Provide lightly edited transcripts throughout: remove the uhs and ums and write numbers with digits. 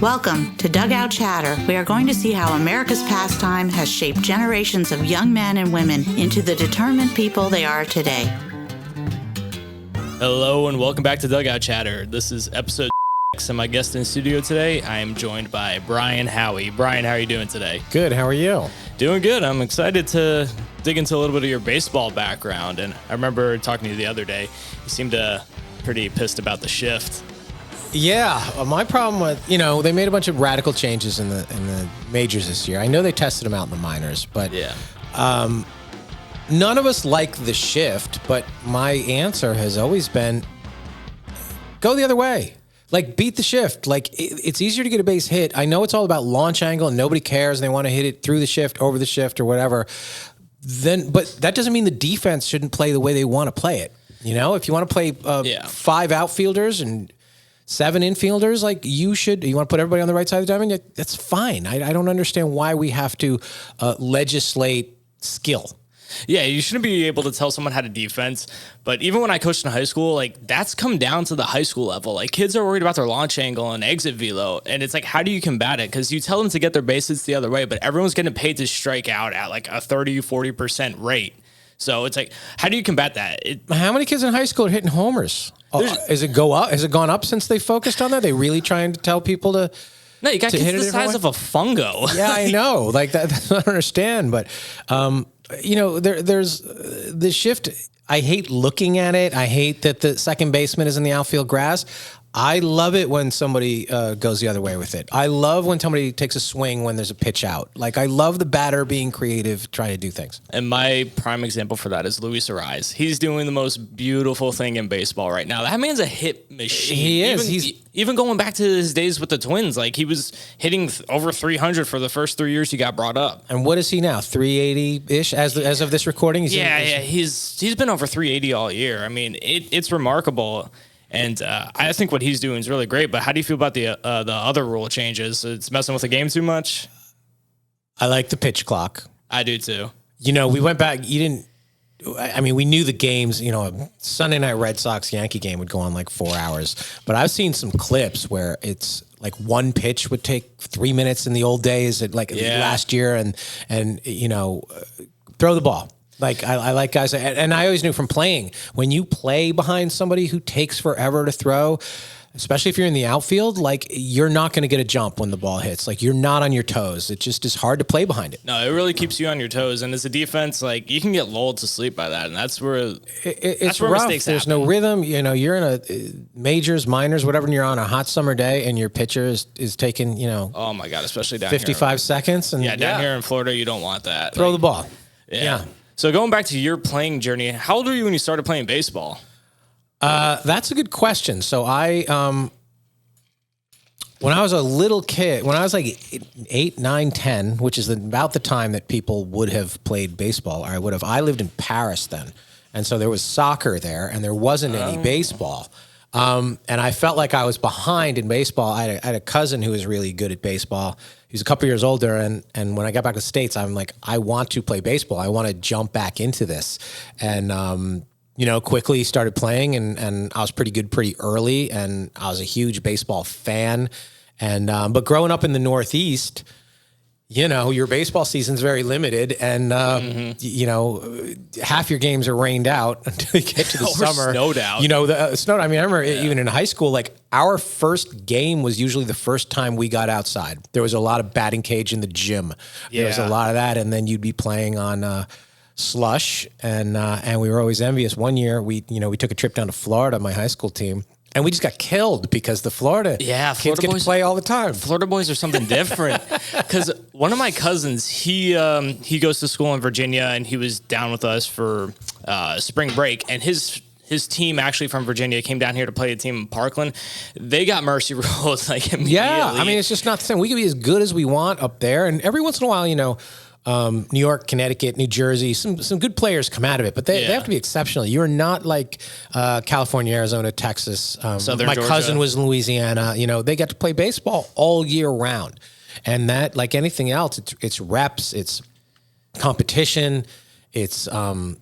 Welcome to Dugout Chatter. We are going to see how America's pastime has shaped generations of young men and women into the determined people they are today. Hello and welcome back to Dugout Chatter. This is episode 6 and my guest in the studio today. I am joined by Brian Howie. Brian, how are you doing today? Good. How are you? Doing good. I'm excited to dig into a little bit of your baseball background. And I remember talking to you the other day. You seemed pretty pissed about the shift. Yeah, my problem with, they made a bunch of radical changes in the majors this year. I know they tested them out in the minors, but yeah. None of us like the shift, but my answer has always been go the other way. Like, beat the shift. Like, it's easier to get a base hit. I know it's all about launch angle and nobody cares and they want to hit it through the shift, over the shift, or whatever. But that doesn't mean the defense shouldn't play the way they want to play it. If you want to play 5 outfielders and 7 infielders, like you want to put everybody on the right side of the diamond, that's fine. I don't understand why we have to legislate skill. Yeah, you shouldn't be able to tell someone how to defense. But even when I coached in high school, like, that's come down to the high school level. Like, kids are worried about their launch angle and exit velo. And it's like, how do you combat it? Because you tell them to get their base hits the other way, but everyone's getting paid to strike out at like a 30-40% rate. So it's like, how do you combat that? How many kids in high school are hitting homers? Has it go up? Has it gone up since they focused on that? Are they really trying to tell people to? No, you got kids the size of a fungo. Yeah, I know. Like that's what I don't understand. But there's the shift. I hate looking at it. I hate that the second baseman is in the outfield grass. I love it when somebody goes the other way with it. I love when somebody takes a swing when there's a pitch out. Like, I love the batter being creative, trying to do things. And my prime example for that is Luis Ariz. He's doing the most beautiful thing in baseball right now. That man's a hit machine. He is. Even going back to his days with the Twins, like, he was hitting over 300 for the first 3 years he got brought up. And what is he now? 380-ish as of this recording? He's been over 380 all year. I mean, it's remarkable. And I think what he's doing is really great. But how do you feel about the other rule changes? It's messing with the game too much? I like the pitch clock. I do too. We went back. We knew the games, Sunday night Red Sox Yankee game would go on like 4 hours. But I've seen some clips where it's like one pitch would take 3 minutes in the old days, last year, and throw the ball. Like, I like guys, and I always knew from playing, when you play behind somebody who takes forever to throw, especially if you're in the outfield, like, you're not going to get a jump when the ball hits. Like, you're not on your toes. It just is hard to play behind it. No, it really keeps you on your toes. And as a defense, like, you can get lulled to sleep by that. And that's where it's rough. Mistakes There's happen. no rhythm. You're in a majors, minors, whatever, and you're on a hot summer day and your pitcher is taking, oh my God, especially down 55 here. seconds. And down here in Florida, you don't want that. Throw the ball. Yeah. So going back to your playing journey, how old were you when you started playing baseball? That's a good question. So when I was a little kid, when I was like 8, 9, 10, which is about the time that people would have played baseball, or I lived in Paris then. And so there was soccer there and there wasn't any baseball. And I felt like I was behind in baseball. I had a cousin who was really good at baseball. He was a couple years older, and when I got back to the States, I'm like, I want to play baseball. I want to jump back into this. And, quickly started playing, and I was pretty good pretty early, and I was a huge baseball fan. And but growing up in the Northeast, your baseball season's very limited, and half your games are rained out until you get to the summer. Snowed out. Snowed. I mean, I remember even in high school, like, our first game was usually the first time we got outside. There was a lot of batting cage in the gym. There was a lot of that, and then you'd be playing on slush, and we were always envious. One year, we took a trip down to Florida, my high school team. And we just got killed because the Florida kids get to play all the time. Florida boys are something different. Because one of my cousins, he goes to school in Virginia, and he was down with us for spring break. And his team, actually from Virginia, came down here to play a team in Parkland. They got mercy rules like immediately. Yeah, I mean, it's just not the same. We can be as good as we want up there, and every once in a while, New York, Connecticut, New Jersey, some good players come out of it, but they have to be exceptional. You're not like California, Arizona, Texas. Southern my Georgia. cousin was in Louisiana. They get to play baseball all year round. And that, like anything else, it's reps, it's competition, it's,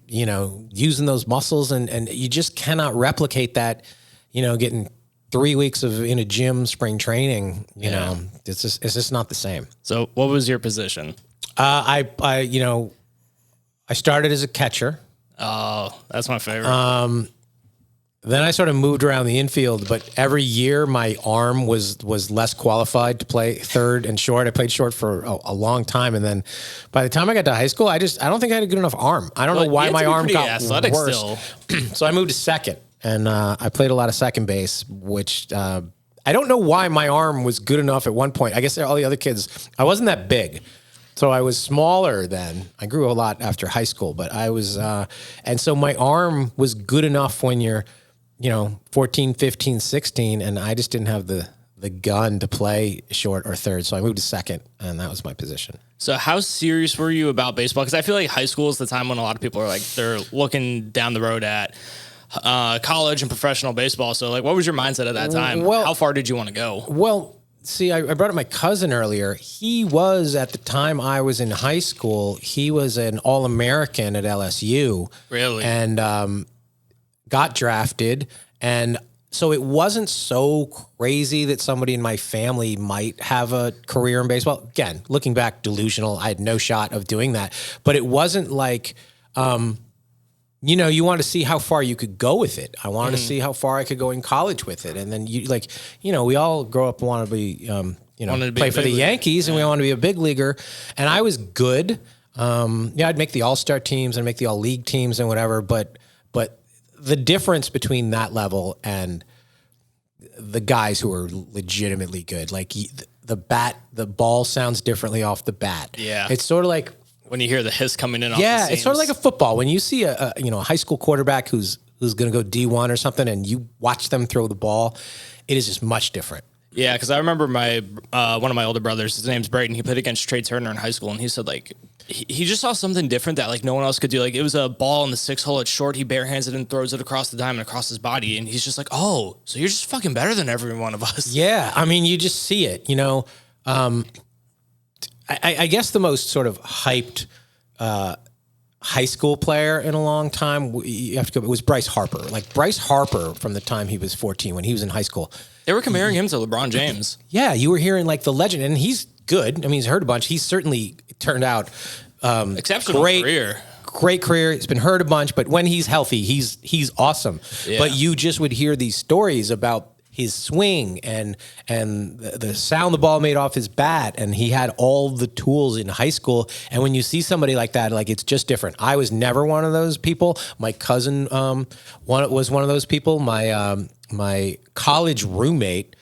using those muscles, and you just cannot replicate that, getting 3 weeks of in a gym, spring training, you know, it's just not the same. So what was your position? I started as a catcher. Oh, that's my favorite. Then I sort of moved around the infield, but every year my arm was less qualified to play third and short. I played short for a long time, and then by the time I got to high school, I don't think I had a good enough arm. I don't know why my arm got athletic worse. Still. So I moved to second, and I played a lot of second base, which I don't know why my arm was good enough at one point. I guess all the other kids, I wasn't that big. So I was smaller then. I grew a lot after high school, but I was, and so my arm was good enough when you're, 14, 15, 16, and I just didn't have the gun to play short or third. So I moved to second, and that was my position. So how serious were you about baseball? Because I feel like high school is the time when a lot of people are like, they're looking down the road at college and professional baseball. So like, what was your mindset at that time? Well, how far did you want to go? Well, see, I brought up my cousin earlier. He was, at the time I was in high school, he was an All-American at LSU. Really? And got drafted. And so it wasn't so crazy that somebody in my family might have a career in baseball. Again, looking back, delusional. I had no shot of doing that. But it wasn't like, you want to see how far you could go with it. I wanted to see how far I could go in college with it. And then we all grow up and want to be, play for the Yankees, and we want to be a big leaguer. And I was good. I'd make the all-star teams and make the all-league teams and whatever. But the difference between that level and the guys who are legitimately good, like the ball sounds differently off the bat. Yeah. It's sort of like, when you hear the hiss coming in off the seams. It's sort of like a football. When you see a high school quarterback who's going to go D1 or something, and you watch them throw the ball, it is just much different. Yeah, because I remember my one of my older brothers, his name's Brayden, he played against Trey Turner in high school, and he said, like, he just saw something different that, like, no one else could do. Like, it was a ball in the 6 hole, it's short, he barehands it and throws it across the diamond, across his body, and he's just like, oh, so you're just fucking better than every one of us. Yeah, I mean, you just see it, I guess the most sort of hyped high school player in a long time, you have to go, it was Bryce Harper. Like, Bryce Harper, from the time he was 14, when he was in high school, they were comparing him to LeBron James. Yeah, you were hearing like the legend, and he's good. I mean, he's heard a bunch. He's certainly turned out exceptional career. Great career. He's been hurt a bunch, but when he's healthy, he's awesome. Yeah. But you just would hear these stories about his swing and the sound the ball made off his bat, and he had all the tools in high school. And when you see somebody like that, like, it's just different. I was never one of those people. My cousin was one of those people. My college roommate,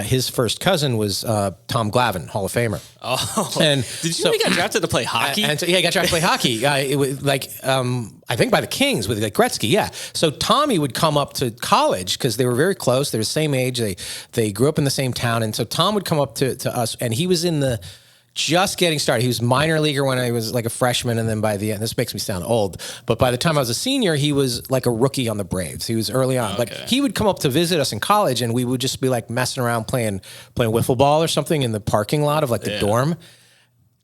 his first cousin was Tom Glavine, Hall of Famer. Oh, and did you know he got drafted to play hockey? He got drafted to play hockey. It was like, I think by the Kings with like Gretzky. Yeah. So Tommy would come up to college because they were very close. They were the same age. They grew up in the same town, and so Tom would come up to us, and he was just getting started. He was minor leaguer when I was like a freshman, and then by the end, this makes me sound old, but by the time I was a senior, he was like a rookie on the Braves. He was early on. Okay. But he would come up to visit us in college, and we would just be like messing around playing wiffle ball or something in the parking lot of like the dorm.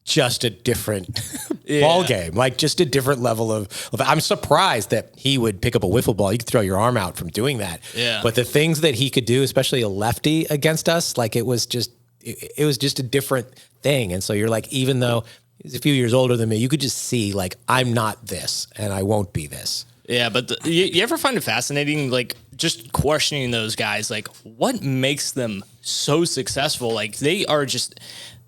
Just a different ball game, like just a different level of. I'm surprised that he would pick up a wiffle ball. You could throw your arm out from doing that. Yeah. But the things that he could do, especially a lefty against us, like it was just a different thing. And so you're like, even though he's a few years older than me, you could just see like, I'm not this and I won't be this. Yeah, but you ever find it fascinating, like, just questioning those guys, like, what makes them so successful? Like, they are just,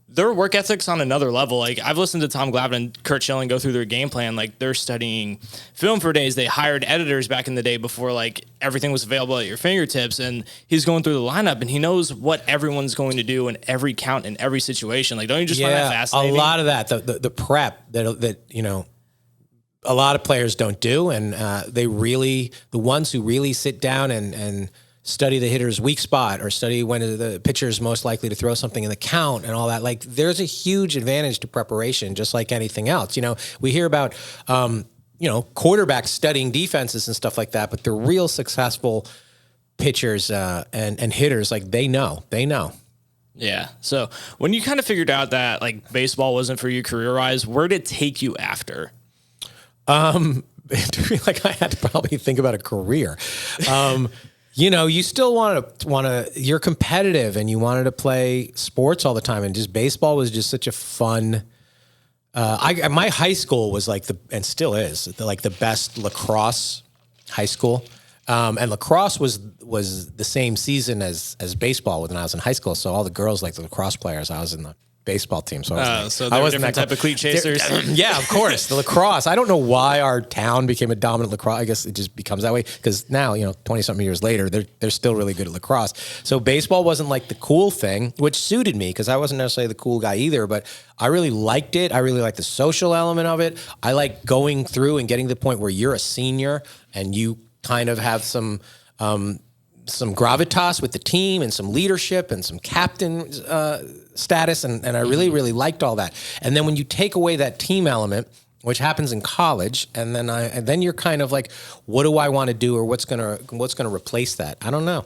their work ethic's on another level. Like, I've listened to Tom Glavine and Kurt Schilling go through their game plan. Like, they're studying film for days. They hired editors back in the day before, like, everything was available at your fingertips. And he's going through the lineup, and he knows what everyone's going to do in every count, in every situation. Like, don't you just find that fascinating? A lot of that, the prep that a lot of players don't do. And the ones who really sit down and study the hitter's weak spot or study when the pitcher is most likely to throw something in the count and all that. Like, there's a huge advantage to preparation, just like anything else. We hear about, quarterbacks studying defenses and stuff like that, but the real successful pitchers and hitters, like, they know. Yeah. So when you kind of figured out that, like, baseball wasn't for you career-wise, where did it take you after? To be like, I had to probably think about a career. you still want to, you're competitive and you wanted to play sports all the time. And just baseball was just such a fun, my high school was and still is the best lacrosse high school. And lacrosse was the same season as baseball when I was in high school. So all the girls liked the lacrosse players. I was in the baseball team. So I was different type of cleat chasers. Yeah, of course. The lacrosse. I don't know why our town became a dominant lacrosse. I guess it just becomes that way because now, 20 something years later, they're still really good at lacrosse. So baseball wasn't the cool thing, which suited me because I wasn't necessarily the cool guy either, but I really liked it. I really liked the social element of it. I like going through and getting to the point where you're a senior and you kind of have some gravitas with the team and some leadership and some captain status. And I really, really liked all that. And then when you take away that team element, which happens in college, and then you're kind of what do I want to do or what's gonna replace that? I don't know.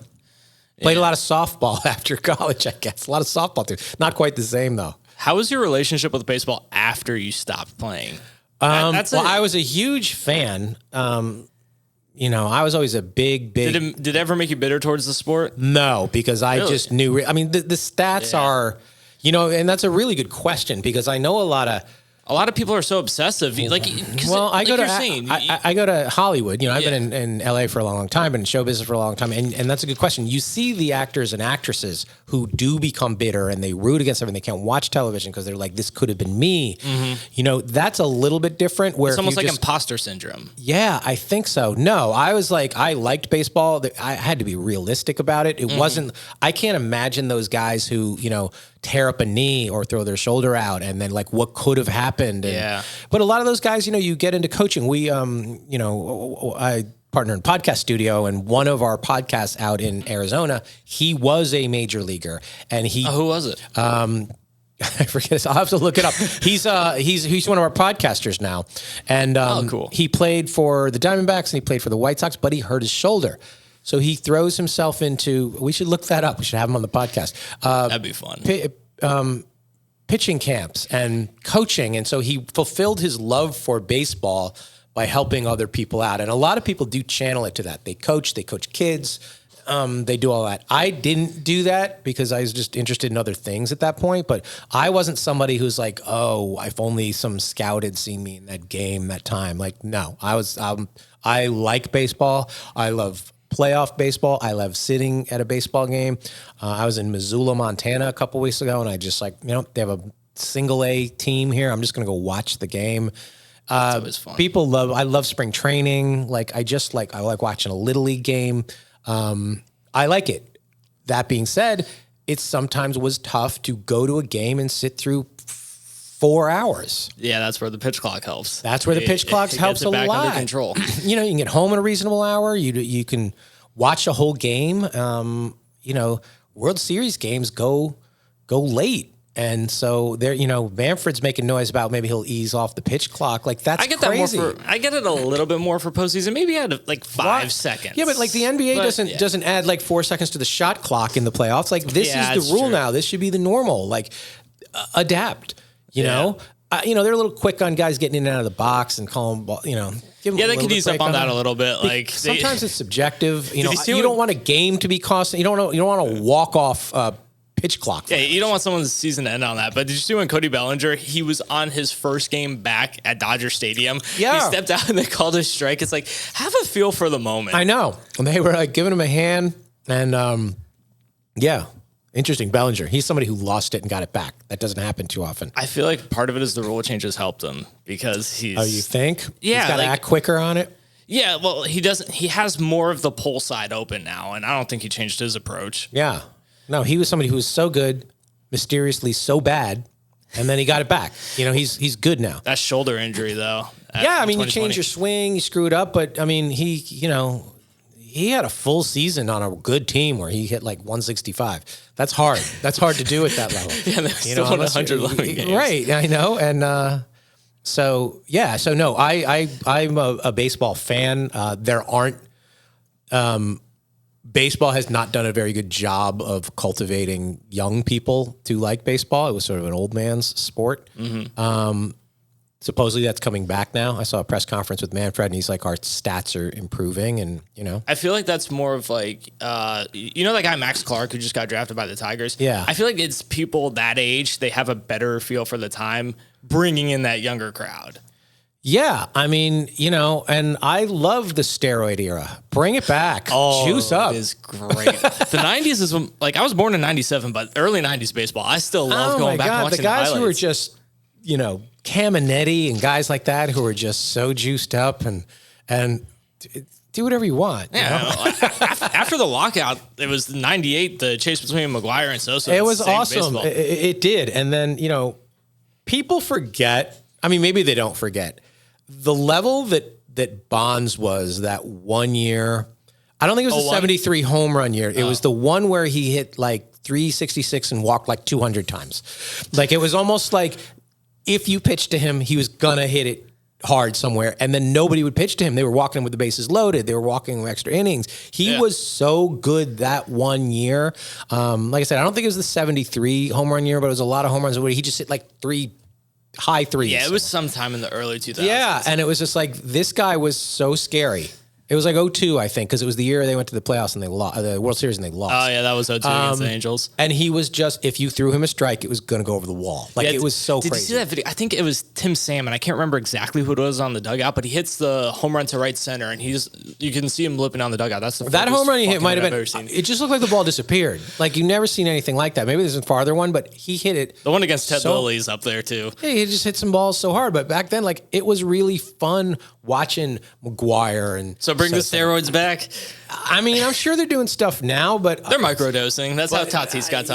Played a lot of softball after college, I guess. A lot of softball too. Not quite the same though. How was your relationship with baseball after you stopped playing? I was a huge fan. I was always a big. Did it ever make you bitter towards the sport? No, because I just knew. I mean, the stats are, and that's a really good question because I know a lot of people are so obsessive. I go to Hollywood. I've been in LA for a long time, been in show business for a long time, and that's a good question. You see the actors and actresses who do become bitter and they root against everything. They can't watch television because they're like, this could have been me. Mm-hmm. That's a little bit different. Where it's almost like imposter syndrome. Yeah, I think so. No, I was I liked baseball. I had to be realistic about it. It wasn't. I can't imagine those guys who tear up a knee or throw their shoulder out and then what could have happened. But a lot of those guys, you get into coaching. We, I partner in podcast studio and one of our podcasts out in Arizona, he was a major leaguer and he, who was it? I forget. I'll have to look it up. He's one of our podcasters now. And, cool. He played for the Diamondbacks and he played for the White Sox, but he hurt his shoulder. So he throws himself into, we should look that up. We should have him on the podcast. That'd be fun. Pitching camps and coaching. And so he fulfilled his love for baseball by helping other people out. And a lot of people do channel it to that. They coach kids. They do all that. I didn't do that because I was just interested in other things at that point. But I wasn't somebody who's if only some scout had seen me in that game, that time. No, I like baseball. I love playoff baseball. I love sitting at a baseball game. I was in Missoula, Montana a couple weeks ago, and I just they have a single A team here. I'm just going to go watch the game. That's always fun. I love spring training. I like watching a Little League game. I like it. That being said, it sometimes was tough to go to a game and sit through 4 hours. Yeah, that's where the pitch clock helps. That's where the pitch clock helps a lot. Under control. You can get home in a reasonable hour. You can watch a whole game. World Series games go late. And so there, Manfred's making noise about maybe he'll ease off the pitch clock. That's I get crazy. That I get it a little bit more for postseason. Maybe add 5 seconds. Yeah, but the NBA doesn't add 4 seconds to the shot clock in the playoffs. This is the rule now. This should be the normal. Adapt. You know, they're a little quick on guys getting in and out of the box and calling ball. Give them they could ease up on that a little bit. Sometimes it's subjective. You don't want a game to be costing. You don't want to walk off. Pitch clock. Yeah, you don't want someone's season to end on that. But did you see when Cody Bellinger, he was on his first game back at Dodger Stadium? Yeah. He stepped out and they called a strike. It's have a feel for the moment. I know. And they were giving him a hand. And interesting. Bellinger. He's somebody who lost it and got it back. That doesn't happen too often. I feel like part of it is the rule changes helped him because he's... Oh, you think? Yeah. He's got to act quicker on it? Yeah, well, he doesn't... He has more of the pull side open now, and I don't think he changed his approach. Yeah. No, he was somebody who was so good, mysteriously so bad, and then he got it back. He's good now. That shoulder injury, though. Yeah, you change your swing, you screw it up, but he had a full season on a good team where he hit 165. That's hard. That's hard to do at that level. Yeah, they still won 111 games. Right, I know, and so no, I'm a baseball fan. There aren't. Baseball has not done a very good job of cultivating young people to like baseball. It was sort of an old man's sport. Mm-hmm. supposedly that's coming back now. I saw a press conference with Manfred, and he's like, our stats are improving, and I feel like that's more of like, that guy Max Clark who just got drafted by the Tigers. Yeah. I feel like it's people that age, they have a better feel for the time, bringing in that younger crowd. Yeah, I mean, and I love the steroid era. Bring it back. Juice up. It is great. The 90s is when, I was born in 97, but early 90s baseball, I still love going back and watching the guys highlights. who were just, Caminetti and guys like that who were just so juiced up and do whatever you want. Yeah. After the lockout, it was 98, the chase between McGuire and Sosa. It was awesome. It did. And then, people forget, maybe they don't forget, the level that Bonds was that 1 year. I don't think it was the 73 home run year. It was the one where he hit 366 and walked 200 times. It was almost like if you pitched to him, he was going to hit it hard somewhere, and then nobody would pitch to him. They were walking with the bases loaded. They were walking with extra innings. He was so good that 1 year. Like I said, I don't think it was the 73 home run year, but it was a lot of home runs. He just hit high threes. Yeah, it was sometime in the early 2000s. Yeah, and it was just this guy was so scary. It was 2002, I think, because it was the year they went to the playoffs and they lost, the World Series, and they lost. Oh, yeah, that was 2002 against the Angels. And he was just, if you threw him a strike, it was going to go over the wall. It was so crazy. Did you see that video? I think it was Tim Salmon. I can't remember exactly who it was on the dugout, but he hits the home run to right center, and you can see him lipping down the dugout. That's that home run he hit might have been. It just looked like the ball disappeared. You never seen anything like that. Maybe there's a farther one, but he hit it. The one against Ted Lilly's up there too. Yeah, he just hit some balls so hard. But back then, it was really fun watching McGuire and. So bring the steroids back. I'm sure they're doing stuff now, but they're microdosing. That's how Tatis got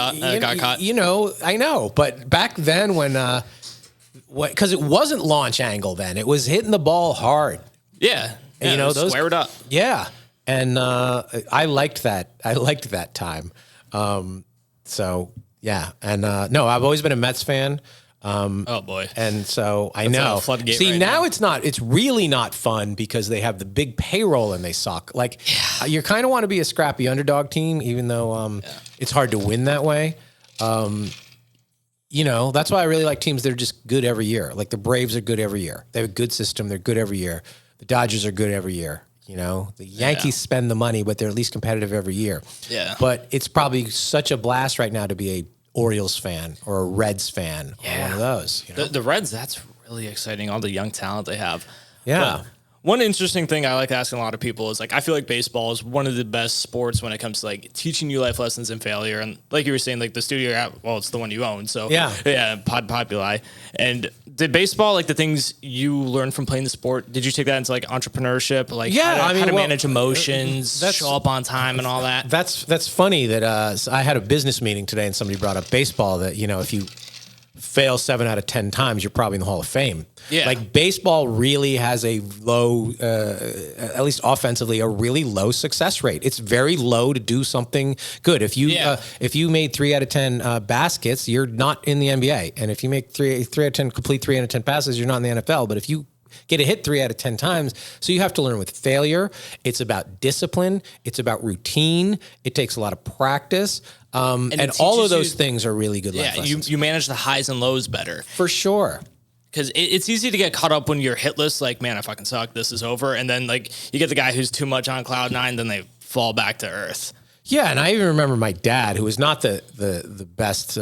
caught. I know, but back then when because it wasn't launch angle then, it was hitting the ball hard. Yeah, those squared up. Yeah, and I liked that. I liked that time. So yeah, and no, I've always been a Mets fan. Oh boy! And so I know. See, now it's not. It's really not fun because they have the big payroll and they suck. You kind of want to be a scrappy underdog team, even though it's hard to win that way. That's why I really like teams that are just good every year. The Braves are good every year. They have a good system. They're good every year. The Dodgers are good every year. The Yankees spend the money, but they're at least competitive every year. Yeah. But it's probably such a blast right now to be a Orioles fan or a Reds fan or one of those. The Reds, that's really exciting. All the young talent they have. Yeah. But one interesting thing I like asking a lot of people is I feel like baseball is one of the best sports when it comes to teaching you life lessons and failure. And like you were saying, the studio app, it's the one you own. So yeah, Podpopuli. And did baseball, the things you learned from playing the sport, did you take that into entrepreneurship? How to manage emotions, show up on time and all that? That's funny that I had a business meeting today and somebody brought up baseball that, if you fail 7 out of 10 times, you're probably in the Hall of Fame. Yeah. Baseball really has a low, at least offensively, a really low success rate. It's very low to do something good. If you made 3 out of 10 baskets, you're not in the NBA. And if you make 3 out of 10 complete 3 out of 10 passes, you're not in the NFL. But if you get a hit 3 out of 10 times, so you have to learn with failure. It's about discipline. It's about routine. It takes a lot of practice. And all of those things are really good life lessons. You manage the highs and lows better. For sure. Because it's easy to get caught up when you're hitless, man, I fucking suck, this is over. And then, you get the guy who's too much on cloud nine, then they fall back to earth. Yeah, and I even remember my dad, who was not the best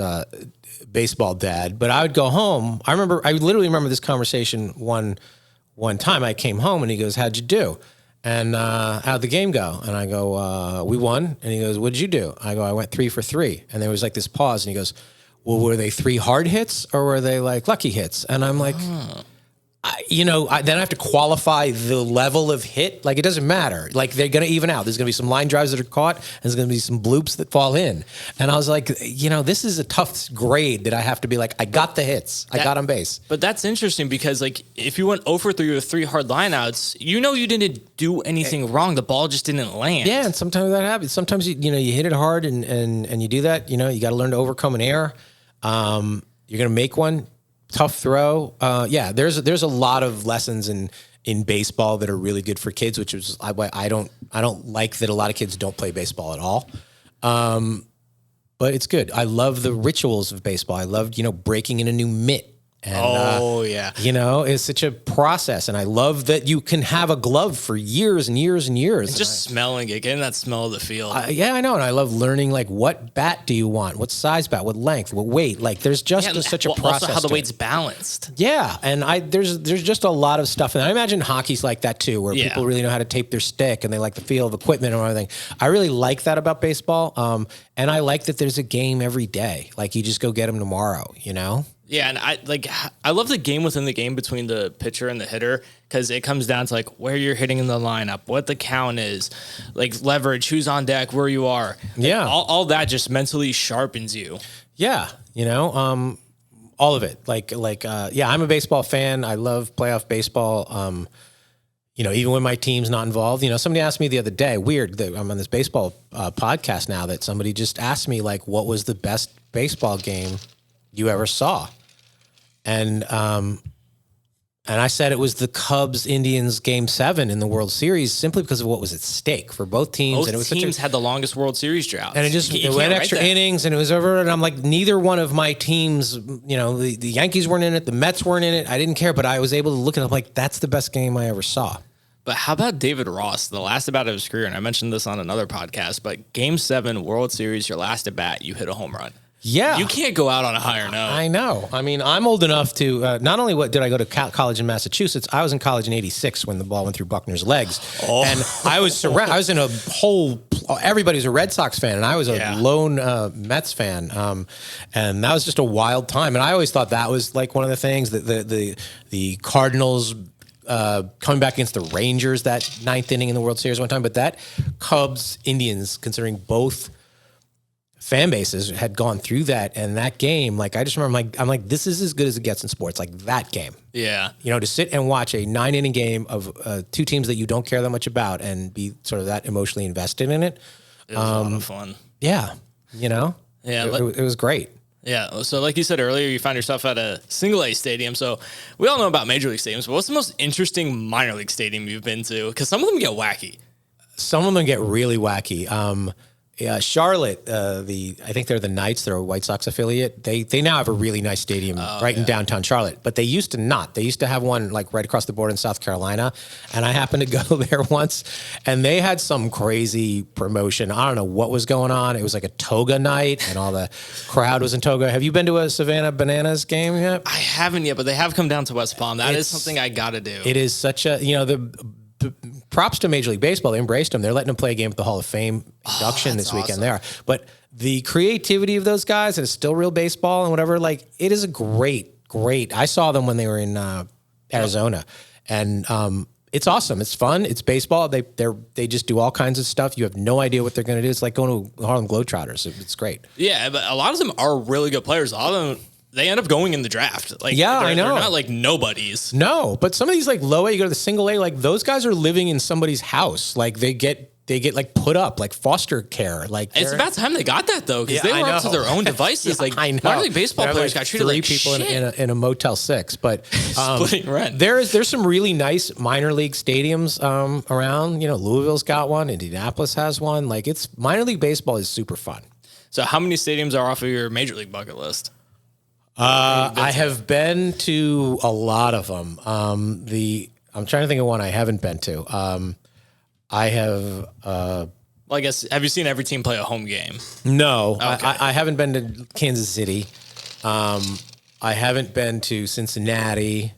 baseball dad, but I would go home. I literally remember this conversation one time. I came home, and he goes, "How'd you do?" And how'd the game go? And I go, "We won." And he goes, "What'd you do?" I go, "I went 3 for 3." And there was this pause, and he goes, "Well, were they 3 hard hits or were they lucky hits?" And I'm like, then I have to qualify the level of hit. It doesn't matter. They're going to even out. There's going to be some line drives that are caught, and there's going to be some bloops that fall in. And I was like, this is a tough grade that I have to be I got the hits. I got on base. But that's interesting because, if you went 0 for 3 with 3 hard lineouts, you didn't do anything wrong. The ball just didn't land. Yeah, and sometimes that happens. Sometimes, you hit it hard and you do that. You got to learn to overcome an error. You're going to make one. Tough throw. There's a lot of lessons in baseball that are really good for kids, which is why I don't like that a lot of kids don't play baseball at all. But it's good. I love the rituals of baseball. I love, breaking in a new mitt And, yeah. You know, it's such a process. And I love that you can have a glove for years and years and years. And just smelling it, getting that smell of the field. Yeah, I know. And I love learning, like, what bat do you want? What size bat? What length? What weight? Like, there's just such a process. Also how the weight's balanced. Yeah. And there's just a lot of stuff. And I imagine hockey's like that too, where people really know how to tape their stick and they like the feel of equipment and everything. I really like that about baseball. And I like that there's a game every day. Like, you just go get them tomorrow, you know? Yeah, and I love the game within the game between the pitcher and the hitter, because it comes down to like where you're hitting in the lineup, what the count is, like leverage, who's on deck, where you are. Yeah, all that just mentally sharpens you. Yeah, you know, all of it. Yeah, I'm a baseball fan. I love playoff baseball. You know, even when my team's not involved. You know, somebody asked me the other day, weird, that I'm on this baseball podcast now, that somebody just asked me, like, what was the best baseball game you ever saw? And I said it was the Cubs-Indians Game 7 in the World Series, simply because of what was at stake for both teams. Both and it was teams had the longest World Series drought. And it went extra innings, and it was over. And I'm like, neither one of my teams, you know, the Yankees weren't in it, the Mets weren't in it. I didn't care, but I was able to look at it. I'm like, that's the best game I ever saw. But how about David Ross, the last at bat of his career? And I mentioned this on another podcast, but Game 7, World Series, your last at bat, you hit a home run. Yeah. You can't go out on a higher note. I know. I mean, I'm old enough to, not only did I go to college in Massachusetts, I was in college in 86 when the ball went through Buckner's legs. Oh. And I was in a whole, everybody's a Red Sox fan, and I was a lone Mets fan. And that was just a wild time. And I always thought that was like one of the things that the Cardinals coming back against the Rangers that ninth inning in the World Series one time. But that Cubs-Indians, considering both fan bases had gone through that, and that game, like, I just remember, I'm like, this is as good as it gets in sports, like that game. Yeah. You know, to sit and watch a 9-inning game of two teams that you don't care that much about and be sort of that emotionally invested in it. It was a lot of fun. Yeah. You know? Yeah. It was great. Yeah. So like you said earlier, you found yourself at a single A stadium. So we all know about major league stadiums, but what's the most interesting minor league stadium you've been to? Because some of them get wacky. Some of them get really wacky. Charlotte, I think they're the Knights. They're a White Sox affiliate. They now have a really nice stadium in downtown Charlotte, but they used to not. They used to have one like right across the border in South Carolina, and I happened to go there once, and they had some crazy promotion. I don't know what was going on. It was like a toga night, and all the crowd was in toga. Have you been to a Savannah Bananas game yet? I haven't yet, but they have come down to West Palm. That is something I got to do. It is such a, you know, props to Major League Baseball. They embraced them. They're letting them play a game at the Hall of Fame induction this weekend. Awesome. There, but the creativity of those guys, and it's still real baseball and whatever. Like, it is a great. I saw them when they were in Arizona, and it's awesome. It's fun. It's baseball. They just do all kinds of stuff. You have no idea what they're going to do. It's like going to Harlem Globetrotters. It's great. Yeah, but a lot of them are really good players. A lot of them, they end up going in the draft. Like, yeah, I know. They're not like nobodies. No, but some of these like low A, you go to the single A, like those guys are living in somebody's house. Like they get like put up, like foster care. Like it's about time they got that though, because they were up to their own devices. Like I know. minor league baseball players got treated like people shit. in a Motel 6. But splitting rent. There's some really nice minor league stadiums around. You know, Louisville's got one. Indianapolis has one. Like, it's minor league baseball is super fun. So how many stadiums are off of your major league bucket list? I have been to a lot of them. I'm trying to think of one I haven't been to. I have. Well, I guess, have you seen every team play a home game? No, okay. I haven't been to Kansas City. I haven't been to Cincinnati.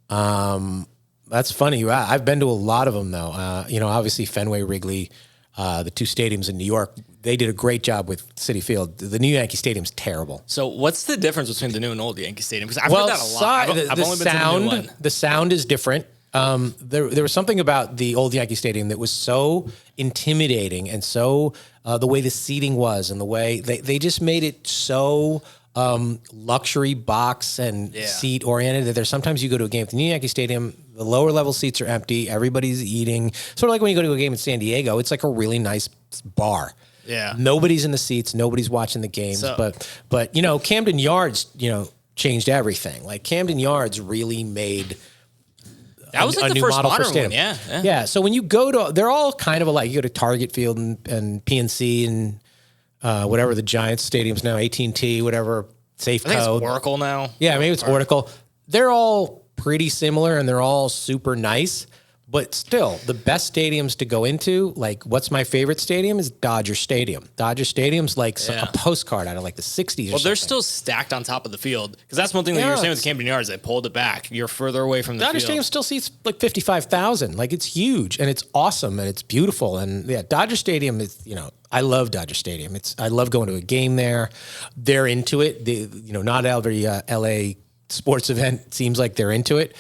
That's funny. I've been to a lot of them though. You know, obviously Fenway, Wrigley, the two stadiums in New York. They did a great job with Citi Field. The new Yankee Stadium's terrible. So what's the difference between the new and old Yankee Stadium? Because I've heard that a lot. I've only been to the new one. The sound is different. There was something about the old Yankee Stadium that was so intimidating, and so the way the seating was, and the way they just made it so luxury box and seat oriented that there's sometimes you go to a game at the new Yankee Stadium, the lower level seats are empty, everybody's eating. Sort of like when you go to a game in San Diego, it's like a really nice bar. Yeah. Nobody's in the seats, nobody's watching the games, but you know, Camden Yards, you know, changed everything. Like Camden Yards really made that was like the first modern one, yeah. So when you go to, they're all kind of alike. You go to Target Field and PNC and whatever the Giants stadiums now, AT&T, whatever. Safeco. I think it's Oracle now. Yeah, maybe it's Oracle. They're all pretty similar and they're all super nice. But still, the best stadiums to go into, like what's my favorite stadium is Dodger Stadium. Dodger Stadium's like a postcard out of like the 60s Well, they're still stacked on top of the field. Because that's one thing that you were saying with Camden Yards. They pulled it back. You're further away from the Dodger field. Stadium still seats like 55,000. Like it's huge and it's awesome and it's beautiful. And yeah, Dodger Stadium is, I love Dodger Stadium. I love going to a game there. They're into it. Not every LA sports event seems like they're into it.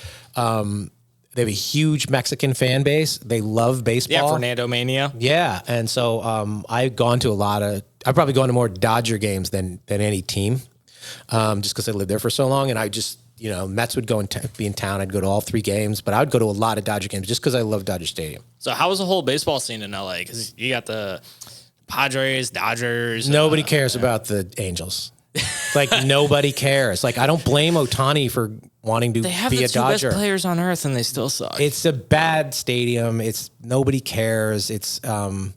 They have a huge Mexican fan base. They love baseball. Yeah, Fernando Mania. Yeah, and so I've gone to I've probably gone to more Dodger games than any team, just because I lived there for so long. And I just, Mets would be in town. I'd go to all 3 games, but I would go to a lot of Dodger games just because I love Dodger Stadium. So how was the whole baseball scene in LA? Because you got the Padres, Dodgers. Nobody cares about the Angels. Like nobody cares. Like I don't blame Ohtani for wanting to be a Dodger. They have the 2 best players on earth, and they still suck. It's a bad stadium. It's nobody cares. It's the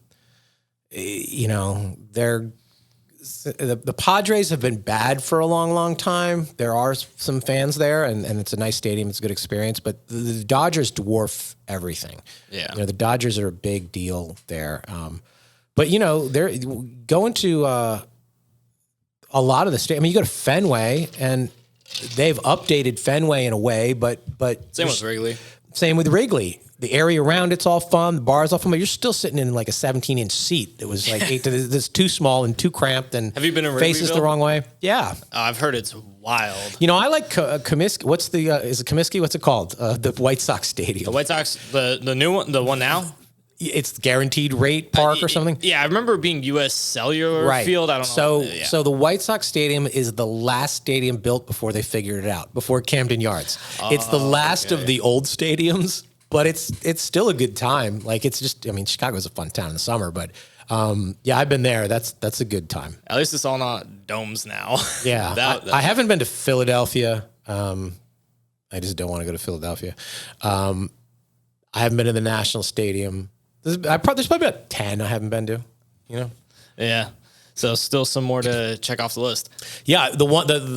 Padres have been bad for a long, long time. There are some fans there, and it's a nice stadium. It's a good experience. But the Dodgers dwarf everything. Yeah, the Dodgers are a big deal there. But they're going to. A lot of the stadium. I mean, you go to Fenway, and they've updated Fenway in a way, but same with Wrigley. Same with Wrigley. The area around it's all fun. The bar's all fun, but you're still sitting in like a 17-inch seat. It was like this too small and too cramped, and have you been in faces the wrong way? Yeah, I've heard it's wild. I like Comiskey. What's the is it Comiskey? What's it called? The White Sox Stadium. The White Sox, the new one, the one now. It's guaranteed rate park or something. Yeah, I remember it being U.S. Cellular Field. I don't know. So the White Sox Stadium is the last stadium built before they figured it out, before Camden Yards. It's the last of the old stadiums, but it's still a good time. Like it's just, Chicago's a fun town in the summer, but I've been there. That's a good time. At least it's all not domes now. Yeah, I haven't been to Philadelphia. I just don't want to go to Philadelphia. I haven't been to the National Stadium. There's probably about 10 I haven't been to, Yeah. So still some more to check off the list. Yeah.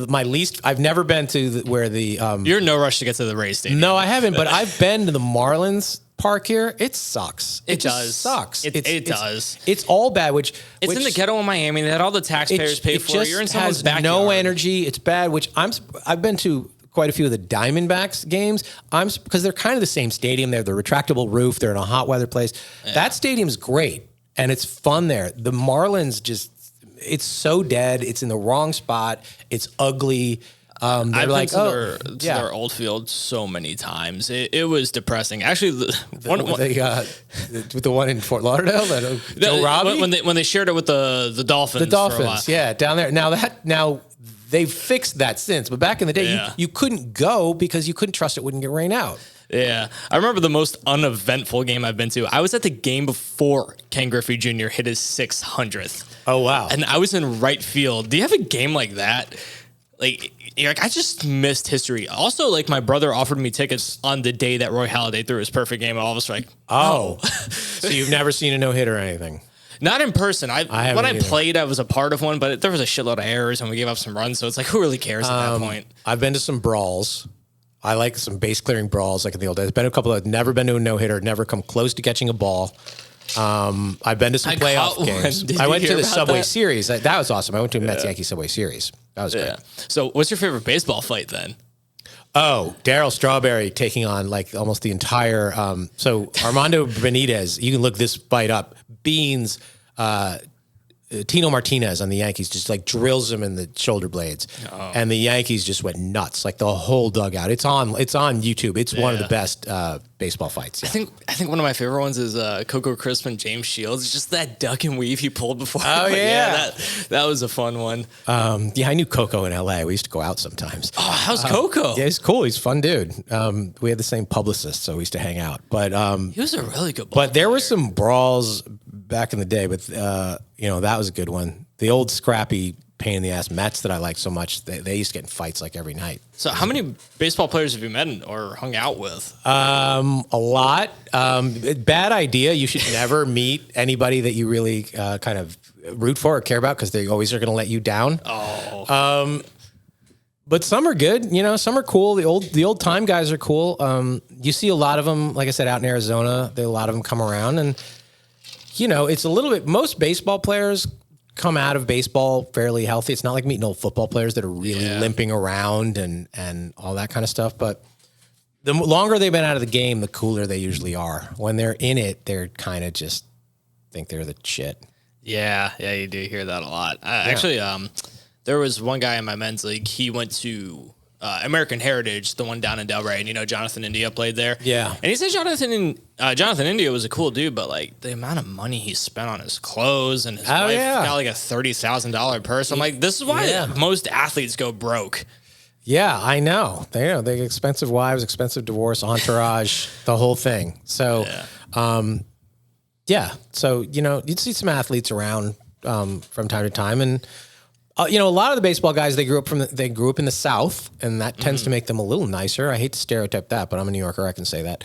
My least, I've never been to where the, you're in no rush to get to the Rays Stadium. No, I haven't, but I've been to the Marlins park here. It sucks. It does. Sucks. It does. It's all bad, which in the ghetto in Miami that all the taxpayers pay for. You're in someone's backyard. No energy. It's bad, which I've been to quite a few of the Diamondbacks games. Because they're kind of the same stadium. They have the retractable roof. They're in a hot weather place. Yeah. That stadium's great, and it's fun there. The Marlins it's so dead. It's in the wrong spot. It's ugly. I've been to their old field so many times. It was depressing. Actually, with the one in Fort Lauderdale, Joe Robbie? when they shared it with the Dolphins. The Dolphins, down there. Now they've fixed that since, but back in the day, you couldn't go because you couldn't trust it wouldn't get rain out. Yeah. I remember the most uneventful game I've been to. I was at the game before Ken Griffey Jr. hit his 600th. Oh, wow. And I was in right field. Do you have a game like that? Like I just missed history. Also, like my brother offered me tickets on the day that Roy Halladay threw his perfect game. I was like, oh. So you've never seen a no-hitter or anything? Not in person. When I played, I was a part of one, but there was a shitload of errors and we gave up some runs. So it's like, who really cares at that point? I've been to some brawls. I like some base clearing brawls like in the old days. I've been to a couple of, never been to a no-hitter, never come close to catching a ball. I've been to some playoff games. I went to the Subway Series. That was awesome. I went to a Mets-Yankee Subway Series. That was great. So what's your favorite baseball fight then? Oh, Darryl Strawberry taking on like almost the entire. So Armando Benitez, you can look this fight up. Beans, Tino Martinez on the Yankees just like drills him in the shoulder blades, and the Yankees just went nuts. Like the whole dugout. It's on YouTube. It's one of the best baseball fights. Yeah. I think one of my favorite ones is Coco Crisp and James Shields. It's just that duck and weave he pulled before. Oh yeah, that was a fun one. I knew Coco in LA. We used to go out sometimes. Oh, how's Coco? Yeah, he's cool. He's a fun dude. We had the same publicist, so we used to hang out. But he was a really good. But there were some brawls back in the day. But that was a good one. The old scrappy pain in the ass Mets that I liked so much. They used to get in fights like every night. So how many baseball players have you met or hung out with? A lot. Bad idea. You should never meet anybody that you really kind of root for or care about because they always are going to let you down. Oh. But some are good, you know. Some are cool. The old time guys are cool. You see a lot of them, like I said, out in Arizona. A lot of them come around, and you know, it's a little bit. Most baseball players come out of baseball fairly healthy. It's not like meeting old football players that are really limping around and all that kind of stuff. But the longer they've been out of the game, the cooler they usually are. When they're in it, they're kind of just think they're the shit. Yeah, you do hear that a lot. Actually, there was one guy in my men's league. He went to American Heritage, the one down in Delray, and you know Jonathan India played there. Yeah, and he said Jonathan India was a cool dude, but like the amount of money he spent on his clothes and his wife got like a $30,000 purse. I'm like, this is why most athletes go broke. Yeah, I know. They get expensive wives, expensive divorce, entourage, the whole thing. So, so you know, you'd see some athletes around from time to time, and you know, a lot of the baseball guys they grew up in the South, and that tends to make them a little nicer. I hate to stereotype that, but I'm a New Yorker, I can say that.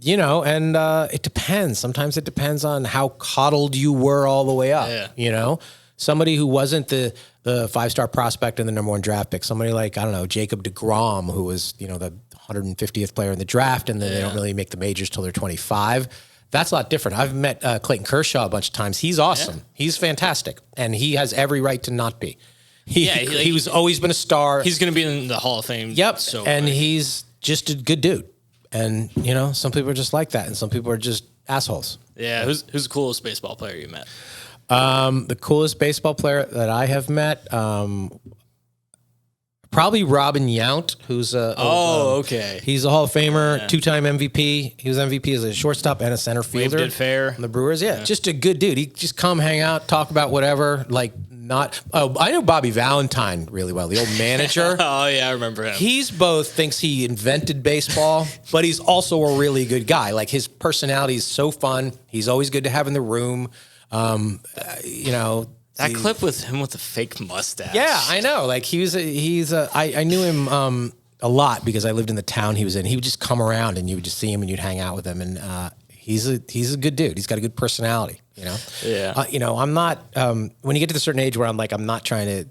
You know, and it depends. Sometimes it depends on how coddled you were all the way up. Yeah. You know, somebody who wasn't the 5-star prospect and the number 1 draft pick, somebody like, I don't know, Jacob deGrom, who was, you know, the 150th player in the draft, and then they don't really make the majors till they're 25. That's a lot different. I've met Clayton Kershaw a bunch of times. He's awesome. Yeah. He's fantastic. And he has every right to not be. He was always been a star. He's going to be in the Hall of Fame. Yep. And he's just a good dude. And, you know, some people are just like that. And some people are just assholes. Yeah. Who's the coolest baseball player you met? The coolest baseball player that I have met, probably Robin Yount, who's okay. He's a Hall of Famer, 2-time MVP. He was MVP as a shortstop and a center fielder. Did fair. On the Brewers, just a good dude. He just come hang out, talk about whatever. Like I know Bobby Valentine really well, the old manager. Oh yeah, I remember him. He's both thinks he invented baseball, but he's also a really good guy. Like his personality is so fun. He's always good to have in the room. You know. That clip with him with the fake mustache. Yeah, I know. Like I knew him a lot because I lived in the town he was in. He would just come around and you would just see him and you'd hang out with him. And he's a good dude. He's got a good personality, you know? Yeah. You know, I'm not, when you get to the certain age where I'm not trying to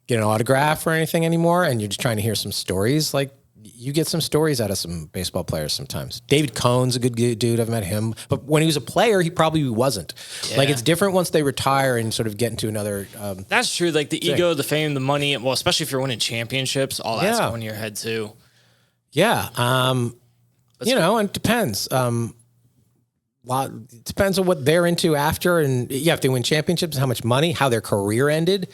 get an autograph or anything anymore and you're just trying to hear some stories, like you get some stories out of some baseball players sometimes. David Cohn's a good dude. I've met him. But when he was a player, he probably wasn't. Yeah. Like, it's different once they retire and sort of get into another... that's true. Like, the ego, the fame, the money, well, especially if you're winning championships, all that's going to your head, too. Yeah. You know, and it depends. It depends on what they're into after. And you have to win championships, how much money, how their career ended.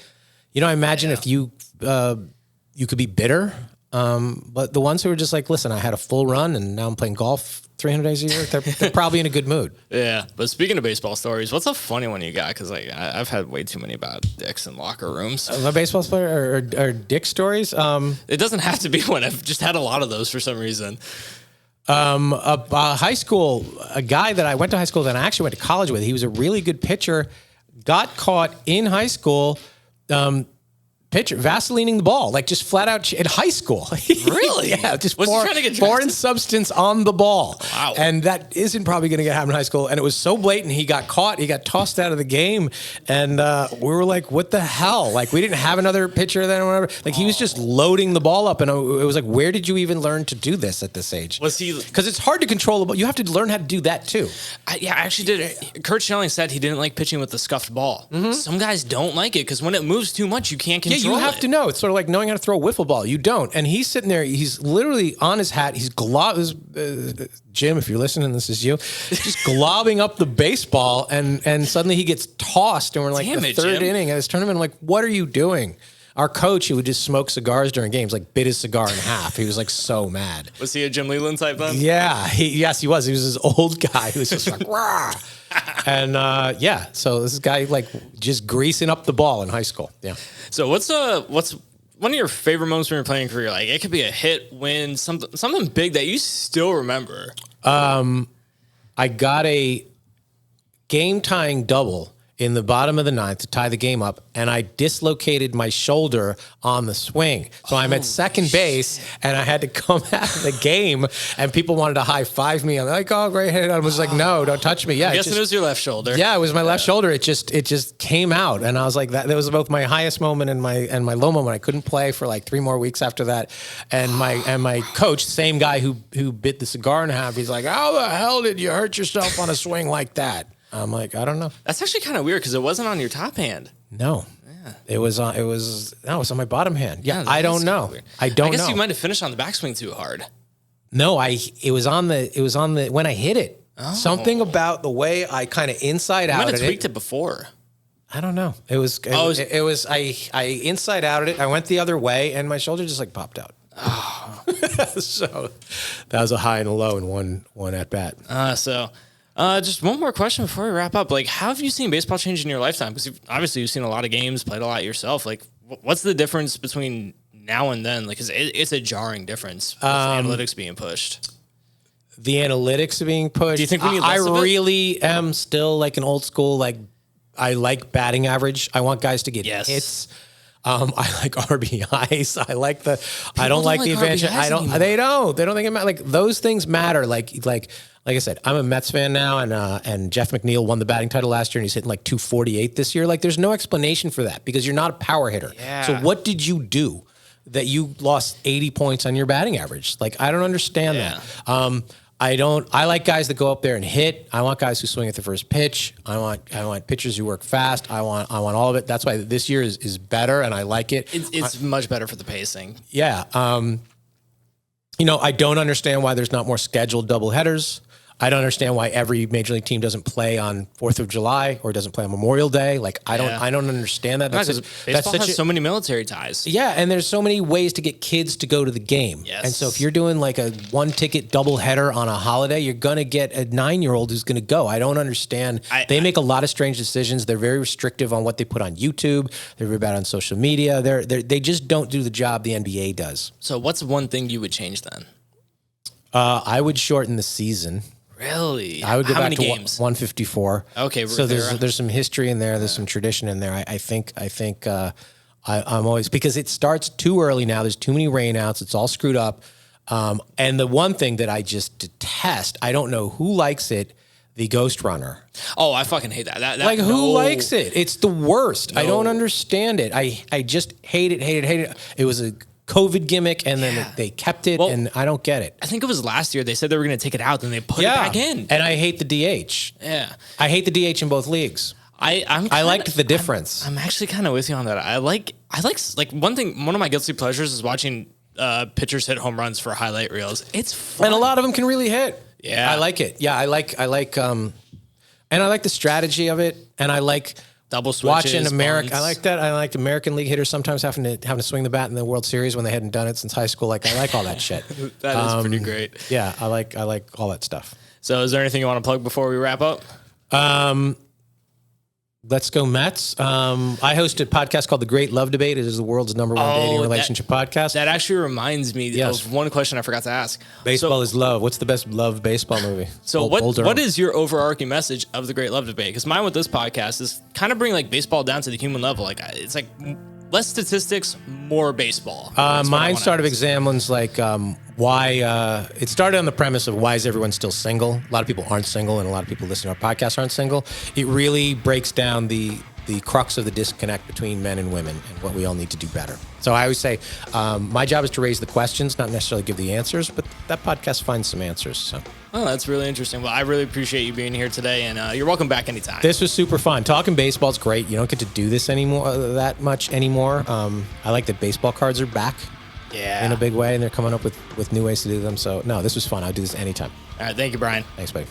You know, I imagine if you could be bitter... but the ones who are just like, listen, I had a full run and now I'm playing golf 300 days a year, they're probably in a good mood. Yeah. But speaking of baseball stories, what's a funny one you got? Because like I've had way too many about dicks in locker rooms. My baseball player or dick stories? It doesn't have to be one. I've just had a lot of those for some reason. High school, a guy that I went to high school that I actually went to college with, he was a really good pitcher, got caught in high school, Vaselining the ball, like just flat out in high school. Really? Yeah, just was he trying to get foreign substance on the ball. Wow. And that isn't probably going to happen in high school. And it was so blatant, he got caught, he got tossed out of the game. And we were like, what the hell? Like, we didn't have another pitcher then or whatever. Like, he was just loading the ball up. And it was like, where did you even learn to do this at this age? Was he? Because it's hard to control the ball. You have to learn how to do that too. I actually did. Kurt Schilling said he didn't like pitching with the scuffed ball. Mm-hmm. Some guys don't like it because when it moves too much, you can't control it. Yeah, you have to know. It's sort of like knowing how to throw a wiffle ball. You don't. And he's sitting there. He's literally on his hat. He's Jim, if you're listening, this is you. Just globbing up the baseball, and suddenly he gets tossed, and we're like the third inning of this tournament. I'm like, what are you doing? Our coach, who would just smoke cigars during games, like bit his cigar in half. He was like so mad. Was he a Jim Leland type then? Yeah, yes, he was. He was this old guy who was just like, rah. And so this guy like just greasing up the ball in high school. Yeah. So what's one of your favorite moments from your playing career? Like, it could be a hit, win, something big that you still remember. I got a game tying double in the bottom of the ninth to tie the game up, and I dislocated my shoulder on the swing. So I'm at second base, and I had to come out of the game, and people wanted to high five me. I'm like, oh, great hit. I was like, no, don't touch me. Yeah, I guess it was your left shoulder. Yeah, it was my left shoulder. It just came out, and I was like, that was both my highest moment and my low moment. I couldn't play for like 3 more weeks after that. And my coach, same guy who bit the cigar in half, he's like, how the hell did you hurt yourself on a swing like that? I'm like, I don't know. That's actually kind of weird because it wasn't on your top hand. No. Yeah. It was on my bottom hand. Yeah, I don't know. I guess you might have finished on the backswing too hard. No, it was on the when I hit it. Oh. Something about the way I kind of inside out. You might have tweaked it before. I don't know. It was I inside outed it. I went the other way and my shoulder just like popped out. Oh. So that was a high and a low in one at bat. Just one more question before we wrap up. Like, how have you seen baseball change in your lifetime? Because you've seen a lot of games, played a lot yourself. Like, what's the difference between now and then? Like, 'cause it's a jarring difference with analytics being pushed. The analytics being pushed. Do you think we need less of it? I really am still like an old school, like, I like batting average. I want guys to get hits. I like RBIs. I don't like the advantage. They don't think it matters. Like, those things matter. Like I said, I'm a Mets fan now, and Jeff McNeil won the batting title last year, and he's hitting like 248 this year. Like, there's no explanation for that because you're not a power hitter. Yeah. So what did you do that you lost 80 points on your batting average? Like, I don't understand that. I like guys that go up there and hit. I want guys who swing at the first pitch. I want pitchers who work fast. I want all of it. That's why this year is better, and I like it. It's much better for the pacing. Yeah. I don't understand why there's not more scheduled doubleheaders. I don't understand why every major league team doesn't play on 4th of July or doesn't play on Memorial Day. Like, I don't understand that. Baseball has so many military ties. Yeah, and there's so many ways to get kids to go to the game. Yes. And so if you're doing like a 1-ticket doubleheader on a holiday, you're going to get a 9-year-old who's going to go. I don't understand. They make a lot of strange decisions. They're very restrictive on what they put on YouTube. They're very bad on social media. They just don't do the job the NBA does. So what's one thing you would change then? I would shorten the season. Really? I would go How back many to games? 154. Okay, so there's some history in there. There's some tradition in there. I think I'm always, because it starts too early now. There's too many rainouts. It's all screwed up. And the one thing that I just detest, I don't know who likes it, the Ghost Runner. Oh, I fucking hate that. Who likes it? It's the worst. No. I don't understand it. I just hate it. It was a COVID gimmick, and then they kept it, and I don't get it. I think it was last year they said they were going to take it out, then they put it back in. And I hate the DH. Yeah. I hate the DH in both leagues. I liked the difference. I'm actually kind of with you on that. I like one of my guilty pleasures is watching pitchers hit home runs for highlight reels. It's fun. And a lot of them can really hit. Yeah. I like it. Yeah, I like and I like the strategy of it, and I like double switches, watching America. bunts. I like that. I like American League hitters sometimes having to swing the bat in the World Series when they hadn't done it since high school. Like, I like all that shit. That is pretty great. Yeah, I like all that stuff. So is there anything you want to plug before we wrap up? Let's go Mets. I host a podcast called The Great Love Debate. It is the world's #1 dating relationship podcast. That actually reminds me of one question I forgot to ask. Baseball is love. What's the best love baseball movie? So what is your overarching message of The Great Love Debate? Because mine with this podcast is kind of bring like baseball down to the human level. Like, it's like less statistics, more baseball. Mine started examines like why it started on the premise of why is everyone still single? A lot of people aren't single, and a lot of people listening to our podcast aren't single. It really breaks down the crux of the disconnect between men and women and what we all need to do better. So I always say my job is to raise the questions, not necessarily give the answers, but that podcast finds some answers. So. Oh, that's really interesting. Well, I really appreciate you being here today, and you're welcome back anytime. This was super fun. Talking baseball is great. You don't get to do this that much anymore. I like that baseball cards are back. Yeah. In a big way, and they're coming up with new ways to do them. So, no, this was fun. I'll do this anytime. All right. Thank you, Brian. Thanks, buddy.